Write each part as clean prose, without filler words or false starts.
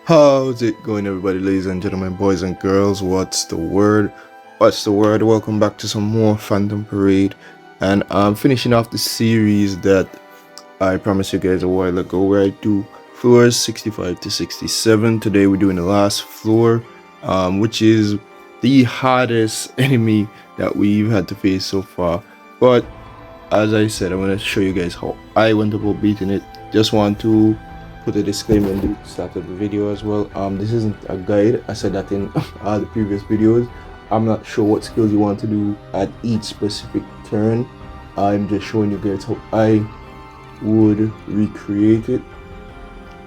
How's it going, everybody, ladies and gentlemen, boys and girls? What's the word? What's the word? Welcome back to some more Phantom Parade, and I'm finishing off the series that I promised you guys a while ago, where I do floors 65 to 67. Today we're doing the last floor, which is the hardest enemy that we've had to face so far. But as I said, I'm gonna show you guys how I went about beating it. Just want to put a disclaimer in the start of the video as well. This isn't a guide. I said that in the previous videos. I'm not sure what skills you want to do at each specific turn. I'm just showing you guys how I would recreate it.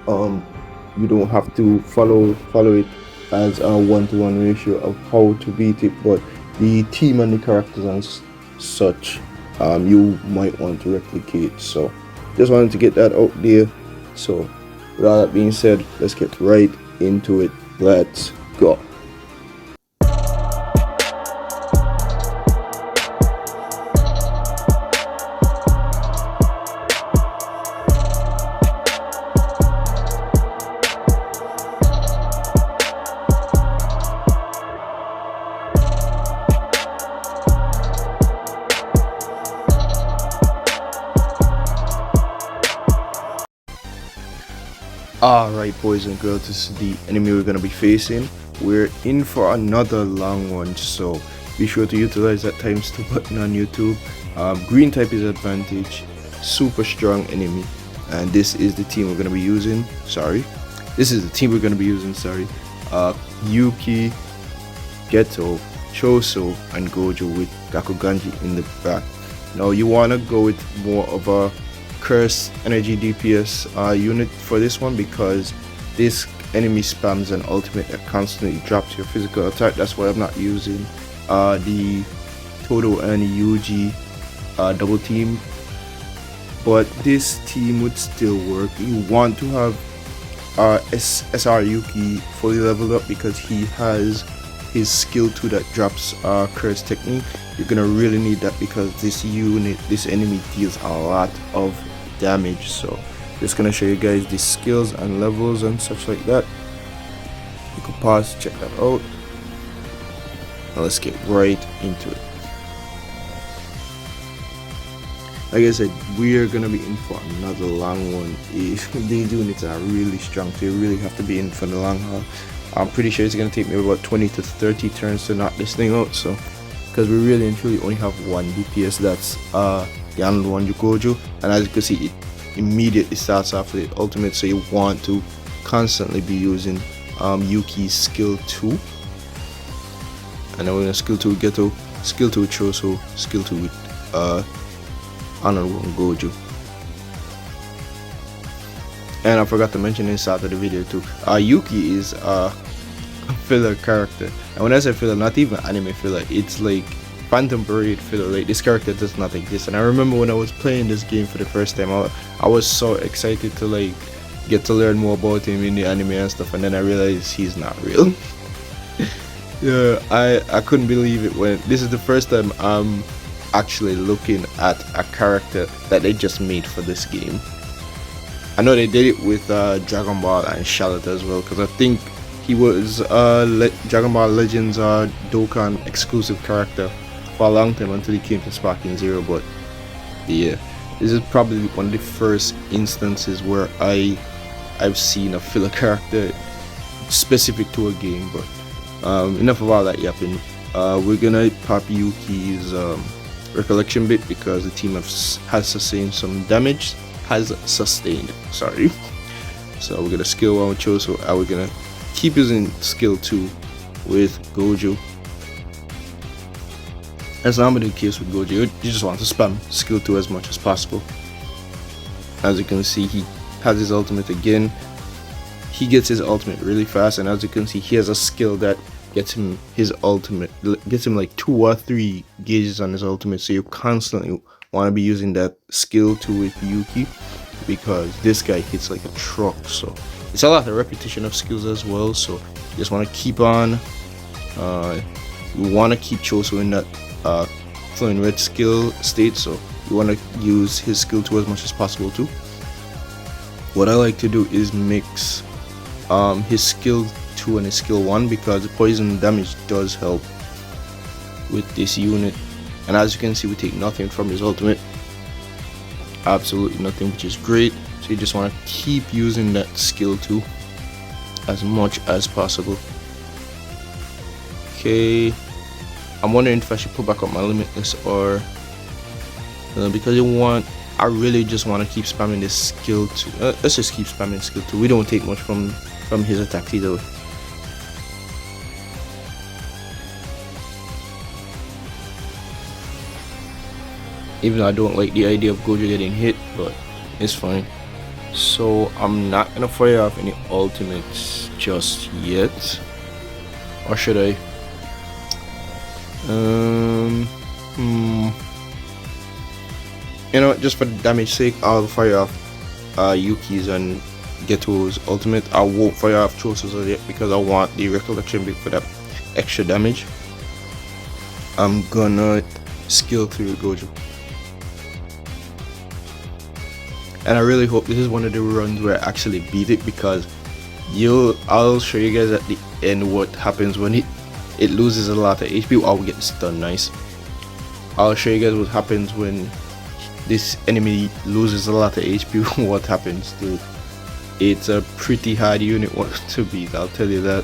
You don't have to follow it as a 1-to-1 ratio of how to beat it, but the team and the characters and such, you might want to replicate. So just wanted to get that out there. So with all that being said, let's get right into it. Let's go. Alright, boys and girls, this is the enemy we're going to be facing. We're in for another long one, so be sure to utilize that times 2 button on YouTube. Green type is advantage, super strong enemy, and this is the team we're going to be using. Yuki, Geto, Choso, and Gojo with Gakuganji in the back. Now you want to go with more of a curse energy DPS unit for this one, because this enemy spams an ultimate that constantly drops your physical attack. That's why I'm not using the Todo and Yuji double team, but this team would still work. You want to have SR Yuki fully leveled up, because he has his skill 2 that drops curse technique. You're gonna really need that, because this enemy deals a lot of damage. So just gonna show you guys the skills and levels and such like that. You can pause, check that out. Now let's get right into it. Like I said, we are gonna be in for another long one. These units are really strong, so you really have to be in for the long haul. I'm pretty sure it's gonna take me about 20 to 30 turns to knock this thing out, so because we really and truly only have one DPS, that's the other one, Gojo, and as you can see, it immediately starts off with the ultimate, so you want to constantly be using Yuki's skill 2, and then we're gonna skill 2 Geto, skill 2 Choso, skill 2 with another one Gojo. And I forgot to mention inside of the video too, Yuki is a filler character, and when I say filler, not even anime filler, it's like Phantom Parade filler. Like, this character does not exist. And I remember when I was playing this game for the first time, I was so excited to like get to learn more about him in the anime and stuff, and then I realized he's not real. Yeah, I couldn't believe it when this is the first time I'm actually looking at a character that they just made for this game. I know they did it with Dragon Ball and Charlotte as well, because I think he was Dragon Ball Legends Dokkan exclusive character for a long time until he came to Sparking Zero. But yeah, this is probably one of the first instances where I've seen a filler character specific to a game. But enough of all that yapping. We're gonna pop Yuki's recollection bit, because the team has sustained some damage. Sorry. So we're gonna skill 1 with Choso, and we're gonna keep using skill 2 with Gojo. That's normally the case with Gojo. You just want to spam skill 2 as much as possible. As you can see, he has his ultimate again. He gets his ultimate really fast, and as you can see, he has a skill that gets him his ultimate, gets him like 2 or 3 gauges on his ultimate. So you constantly want to be using that skill 2 with Yuki, because this guy hits like a truck. So it's a lot of repetition of skills as well, so you just want to keep on. You want to keep Choso in that flowing red skill state, so you want to use his skill 2 as much as possible too. What I like to do is mix his skill 2 and his skill 1, because the poison damage does help with this unit. And as you can see, we take nothing from his ultimate, absolutely nothing, which is great. So you just want to keep using that skill 2 as much as possible. Okay, I'm wondering if I should put back up my limitless or because I really just want to keep spamming this skill 2. Let's just keep spamming skill 2. We don't take much from his attack either way. Even though I don't like the idea of Gojo getting hit, but it's fine. So I'm not gonna fire off any ultimates just yet, or should I? You know, just for the damage sake, I'll fire off Yuki's and Geto's ultimate. I won't fire off Choso's yet because I want the recollection bit for that extra damage. I'm gonna skill through Gojo. And I really hope this is one of the runs where I actually beat it, because I'll show you guys at the end what happens when it loses a lot of HP. Oh, we get stunned, nice. I'll show you guys what happens when this enemy loses a lot of HP. What happens, dude? It's a pretty hard unit to beat, I'll tell you that.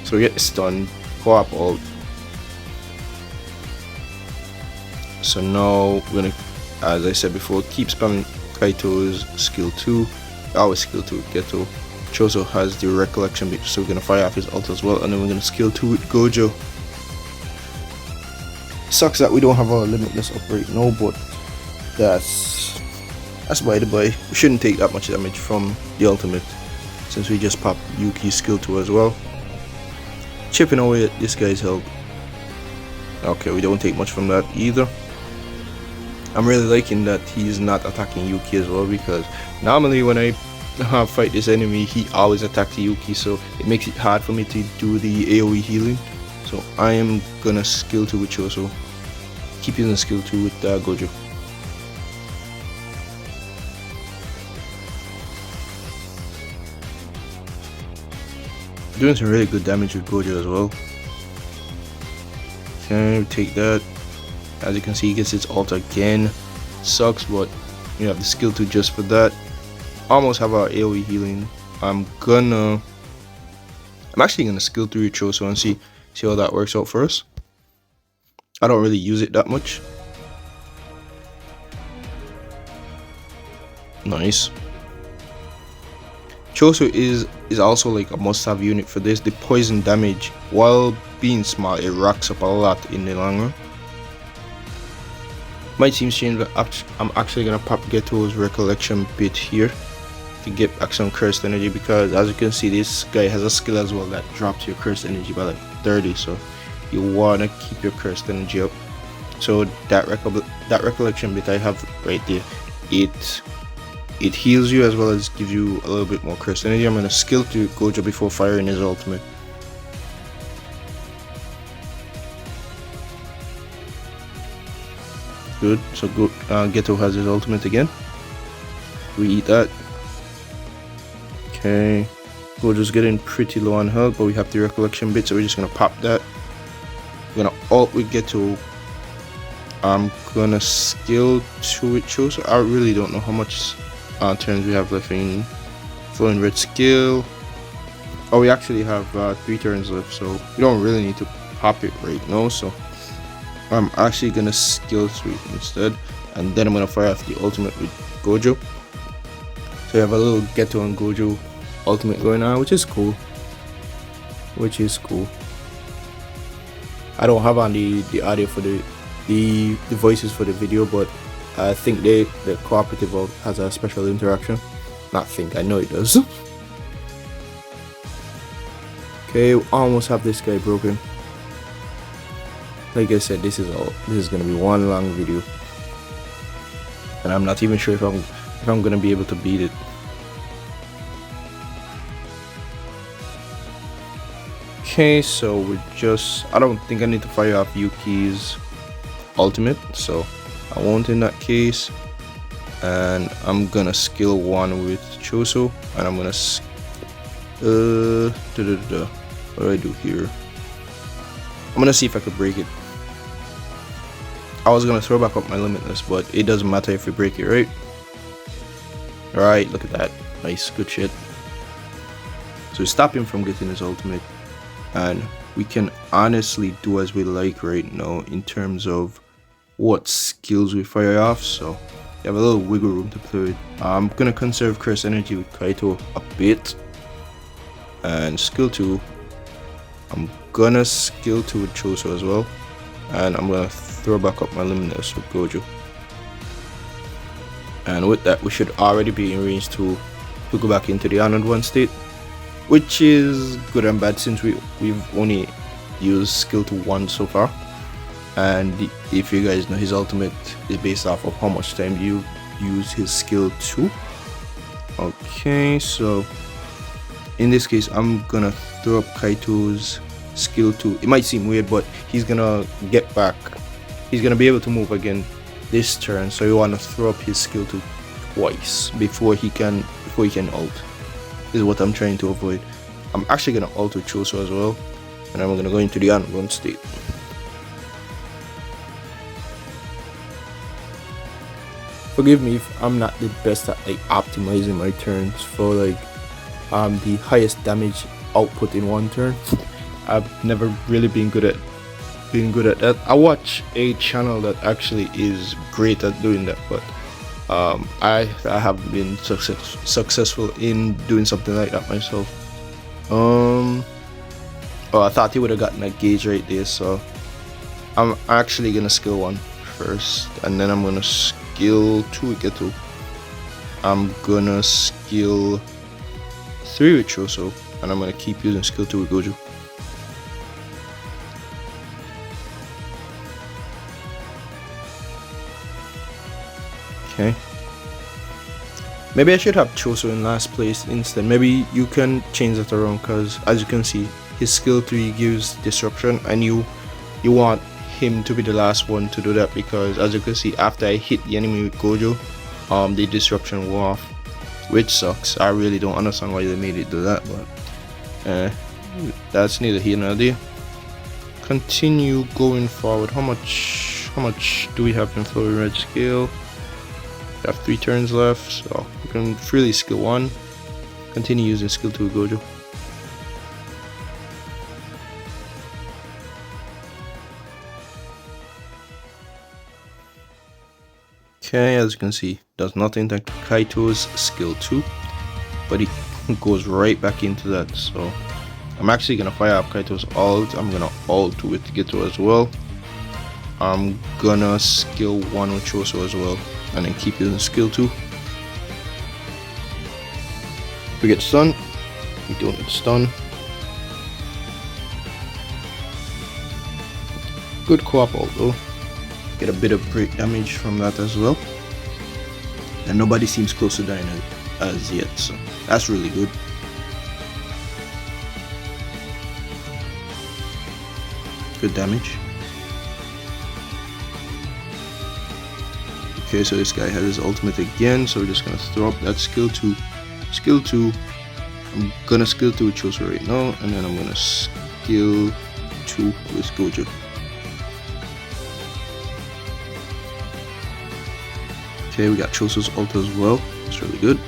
So we get stunned, co-op ult. So now we're gonna, as I said before, keep spamming Kaito's skill 2, our skill 2 with Geto. Choso has the recollection bit, so we're gonna fire off his ult as well, and then we're gonna skill 2 with Gojo. Sucks that we don't have our limitless up right now, but that's by the by. We shouldn't take that much damage from the ultimate, since we just popped Yuki's skill 2 as well. Chipping away at this guy's health. Okay, we don't take much from that either. I'm really liking that he's not attacking Yuki as well, because normally when I fight this enemy, he always attacks Yuki, so it makes it hard for me to do the AoE healing. So I am gonna skill 2 with Choso. Keep using skill 2 with Gojo. Doing some really good damage with Gojo as well. Okay, take that. As you can see, he gets its ult again. Sucks, but you have the skill 2 just for that. Almost have our AoE healing. I'm actually gonna skill 3 Choso and see how that works out for us. I don't really use it that much. Nice. Choso is also like a must-have unit for this. The poison damage, while being small, it racks up a lot in the long run. Might seem strange, but I'm actually gonna pop Geto's recollection bit here to get back some cursed energy, because as you can see, this guy has a skill as well that drops your cursed energy by like 30, so you wanna keep your cursed energy up. So that recollection bit I have right there, it heals you as well as gives you a little bit more cursed energy. I'm gonna skill to Gojo before firing his ultimate. Good. So Geto has his ultimate again. We eat that. Okay. Gojo's getting pretty low on health, but we have the recollection bit, so we're just gonna pop that. We're gonna ult with Geto. I'm gonna skill 2 with Choso. I really don't know how much turns we have left in flowing red skill. Oh, we actually have 3 turns left, so we don't really need to pop it right now. So I'm actually gonna skill 3 instead, and then I'm gonna fire off the ultimate with Gojo. So we have a little Geto and Gojo ultimate going on, which is cool. I don't have on the audio for the voices for the video, but I think the cooperative has a special interaction. Not think, I know it does. Okay, we almost have this guy broken. Like I said, this is gonna be one long video, and I'm not even sure if I'm gonna be able to beat it. Okay, so I don't think I need to fire off Yuki's ultimate, so I won't in that case. And I'm gonna skill 1 with Choso, and I'm gonna What do I do here? I'm gonna see if I could break it. I was gonna throw back up my limitless, but it doesn't matter if we break it, right? Alright, look at that. Nice, good shit. So stop him from getting his ultimate. And we can honestly do as we like right now in terms of what skills we fire off. So you have a little wiggle room to play with. I'm gonna conserve curse energy with Kaito a bit. And skill 2. I'm gonna skill 2 with Choso as well. And I'm gonna throw back up my limitless with Gojo. And with that, we should already be in range to go back into the honored one state, which is good and bad since we've only used skill 2 once so far. And if you guys know, his ultimate is based off of how much time you use his skill 2. Okay, so in this case, I'm gonna throw up Kaito's skill 2. It might seem weird, but he's gonna get back. He's gonna be able to move again this turn, so you want to throw up his skill 2 twice before he can ult. This is what I'm trying to avoid. I'm actually gonna ult with Choso as well, and I'm gonna go into the unrun state. Forgive me if I'm not the best at like optimizing my turns for like the highest damage output in one turn. I've never really been good at that. I watch a channel that actually is great at doing that, but I haven't been successful in doing something like that myself. Oh, I thought he would have gotten a gauge right there, so I'm actually gonna skill 1 first, and then I'm gonna skill 2 with Gotto. I'm gonna skill 3 with Choso, and I'm gonna keep using skill 2 with Gojo. Okay. Maybe I should have Choso in last place instead. Maybe you can change that around, because as you can see, his skill 3 gives disruption, and you want him to be the last one to do that, because as you can see, after I hit the enemy with Gojo, the disruption wore off, which sucks. I really don't understand why they made it do that, but that's neither here nor there. Continue going forward. How much do we have in Flurry Red scale? We have 3 turns left, so we can freely skill 1. Continue using skill 2 with Gojo. Okay, as you can see, does nothing to Kaito's skill 2, but he goes right back into that. So I'm actually gonna fire up Kaito's ult. I'm gonna ult with Gotto as well. I'm gonna skill 1 with Choso as well, and then keep using skill 2. We get stun. We don't get stun. Good co-op ult though. Get a bit of break damage from that as well, and nobody seems close to dying as yet, so that's really good. Good damage. Okay, so this guy has his ultimate again, so we're just gonna throw up that skill 2. Skill 2. I'm gonna skill 2 with Choso right now, and then I'm gonna skill 2 with Gojo. Okay, we got Choso's ult as well. That's really good.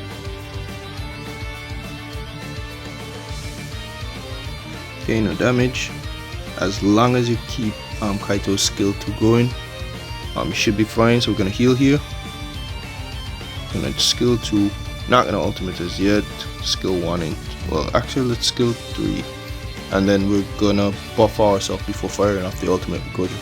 Okay, no damage. As long as you keep Kaito's skill 2 going, you should be fine. So we're gonna heal here. Gonna skill 2. Not gonna ultimate as yet. Skill 1 and well, actually let's skill 3, and then we're gonna buff ourselves before firing off the ultimate with Gojo.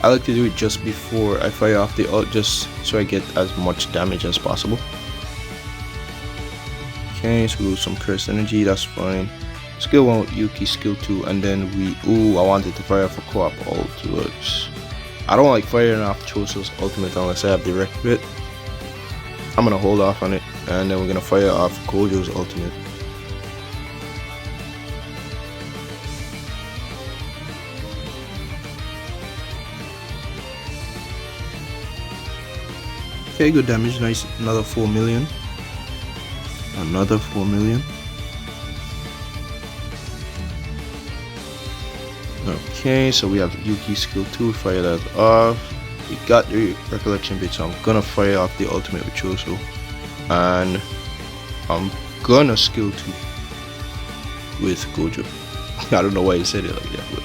I like to do it just before I fire off the ult, just so I get as much damage as possible. Okay, so we lose some cursed energy, that's fine. Skill 1 with Yuki, skill 2, and then I wanted to fire off a co-op ult, but I don't like firing off Choso's ultimate unless I have direct hit. I'm gonna hold off on it, and then we're gonna fire off Gojo's ultimate. Okay, good damage. Nice. Another 4 million. Another 4 million. Okay, so we have Yuki skill 2. Fire that off. We got the recollection bit, so I'm gonna fire off the ultimate with Choso. And I'm gonna skill 2 with Gojo. I don't know why I said it like that, but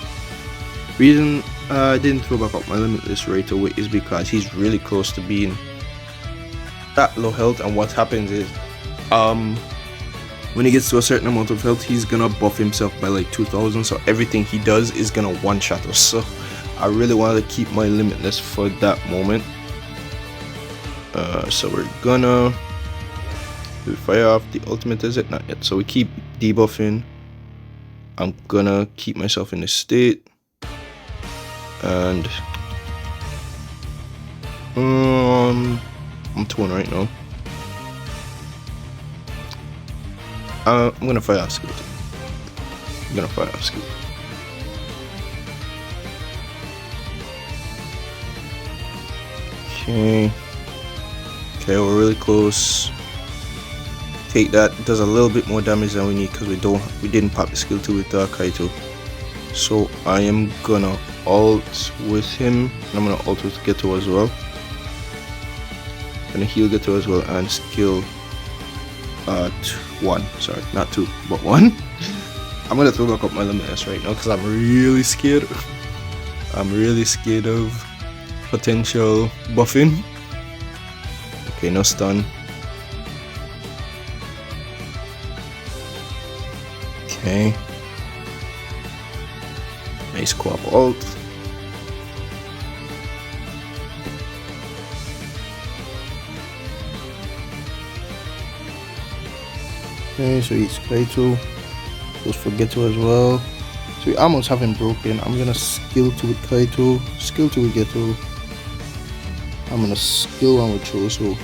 reason I didn't throw back up my limitless right away is because he's really close to being that low health, and what happens is when he gets to a certain amount of health, he's gonna buff himself by like 2000, so everything he does is gonna one-shot us. So I really wanted to keep my limitless for that moment. So we're gonna fire off the ultimate. Is it? Not yet. So we keep debuffing. I'm gonna keep myself in this state, and I'm torn right now. I'm gonna fire off skill. I'm gonna fire off skill. Okay, we're really close. Take that. It does a little bit more damage than we need because we didn't pop the skill 2 with Kaito. So I am gonna ult with him, and I'm gonna ult with Ghetto as well. Gonna heal Ghetto as well and skill 1. Sorry, not 2, but 1. I'm gonna throw back up my limitless right now because I'm really scared. I'm really scared of potential buffing. Okay, no stun. Okay. Nice co-op ult. Okay, so he's Kaito. Goes for Ghetto as well. So we almost have him broken. I'm gonna skill 2 with Kaito, skill 2 with Ghetto. I'm gonna skill 1 with Choso,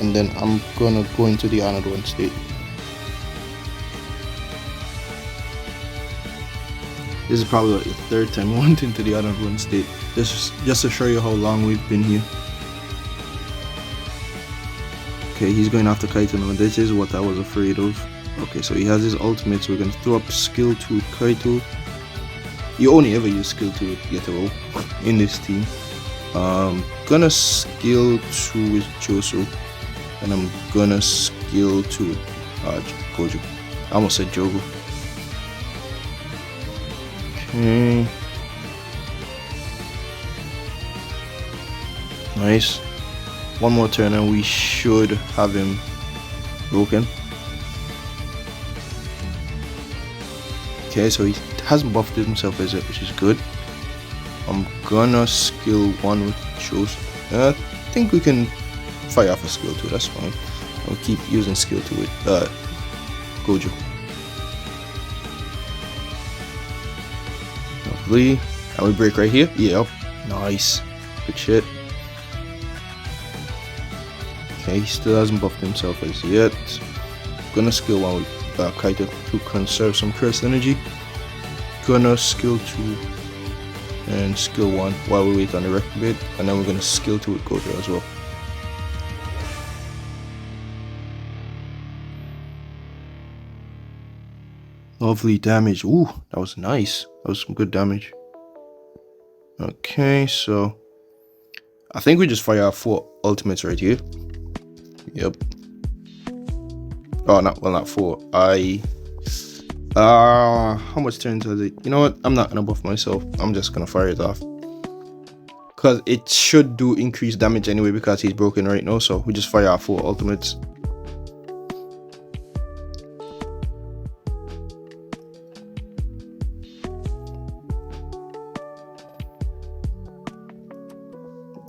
and then I'm gonna go into the honored 1 state. This is probably like the 3rd time I went into the honored 1 state. This is just to show you how long we've been here. Okay, he's going after Kaito now. This is what I was afraid of. Okay, so he has his ultimate, so we're gonna throw up skill 2 with Kaito. You only ever use skill 2 with Ghetto in this team. Gonna skill 2 with Choso, and I'm gonna skill 2 with Gojo. I almost said Jogo. Okay. Nice. One more turn and we should have him broken. Okay, so he hasn't buffed himself as it, which is good. I'm gonna skill 1 with Choso. I think we can fire off a skill 2, that's fine. I'll keep using skill 2 with Gojo. Lovely. And we break right here? Yep. Nice. Good shit. Okay, he still hasn't buffed himself as yet. Gonna skill 1 with Kaito to conserve some curse energy. Gonna skill 2 and skill 1 while we wait on the record bit, and then we're gonna skill 2 with Gojo as well. Lovely damage. Ooh, that was nice. That was some good damage. Okay, so I think we just fire our 4 ultimates right here. Yep. Oh, not 4. How much turns has it? You know what? I'm not gonna buff myself. I'm just gonna fire it off. Because it should do increased damage anyway because he's broken right now, so we just fire our 4 ultimates.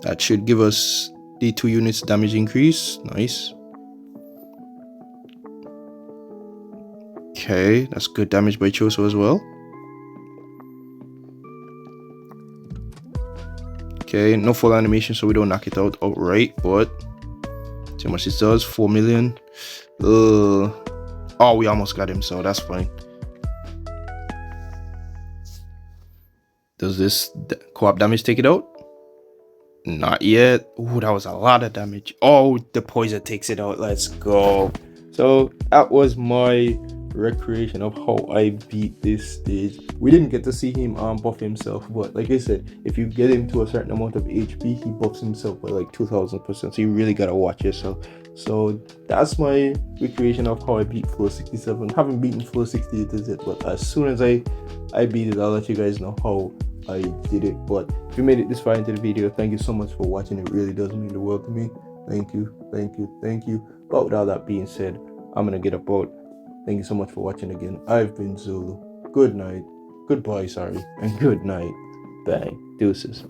That should give us the 2 units damage increase. Nice. Okay, that's good damage by Choso as well. Okay, no full animation, so we don't knock it out outright, but see how much it does. 4 million. Oh, we almost got him, so that's fine. Does this co-op damage take it out? Not yet. Oh, that was a lot of damage. Oh, the poison takes it out. Let's go. So that was my recreation of how I beat this stage. We didn't get to see him buff himself, but like I said, if you get him to a certain amount of HP, he buffs himself by like 2000%. So you really gotta watch yourself. So that's my recreation of how I beat floor 67. Haven't beaten floor 68 as yet, but as soon as I beat it, I'll let you guys know how I did it. But if you made it this far into the video, thank you so much for watching. It really does mean the world to me. Thank you, thank you, thank you. But with all that being said, I'm gonna get up out. Thank you so much for watching again. I've been Zulu. Good night, goodbye, sorry, and good night. Bang. Deuces.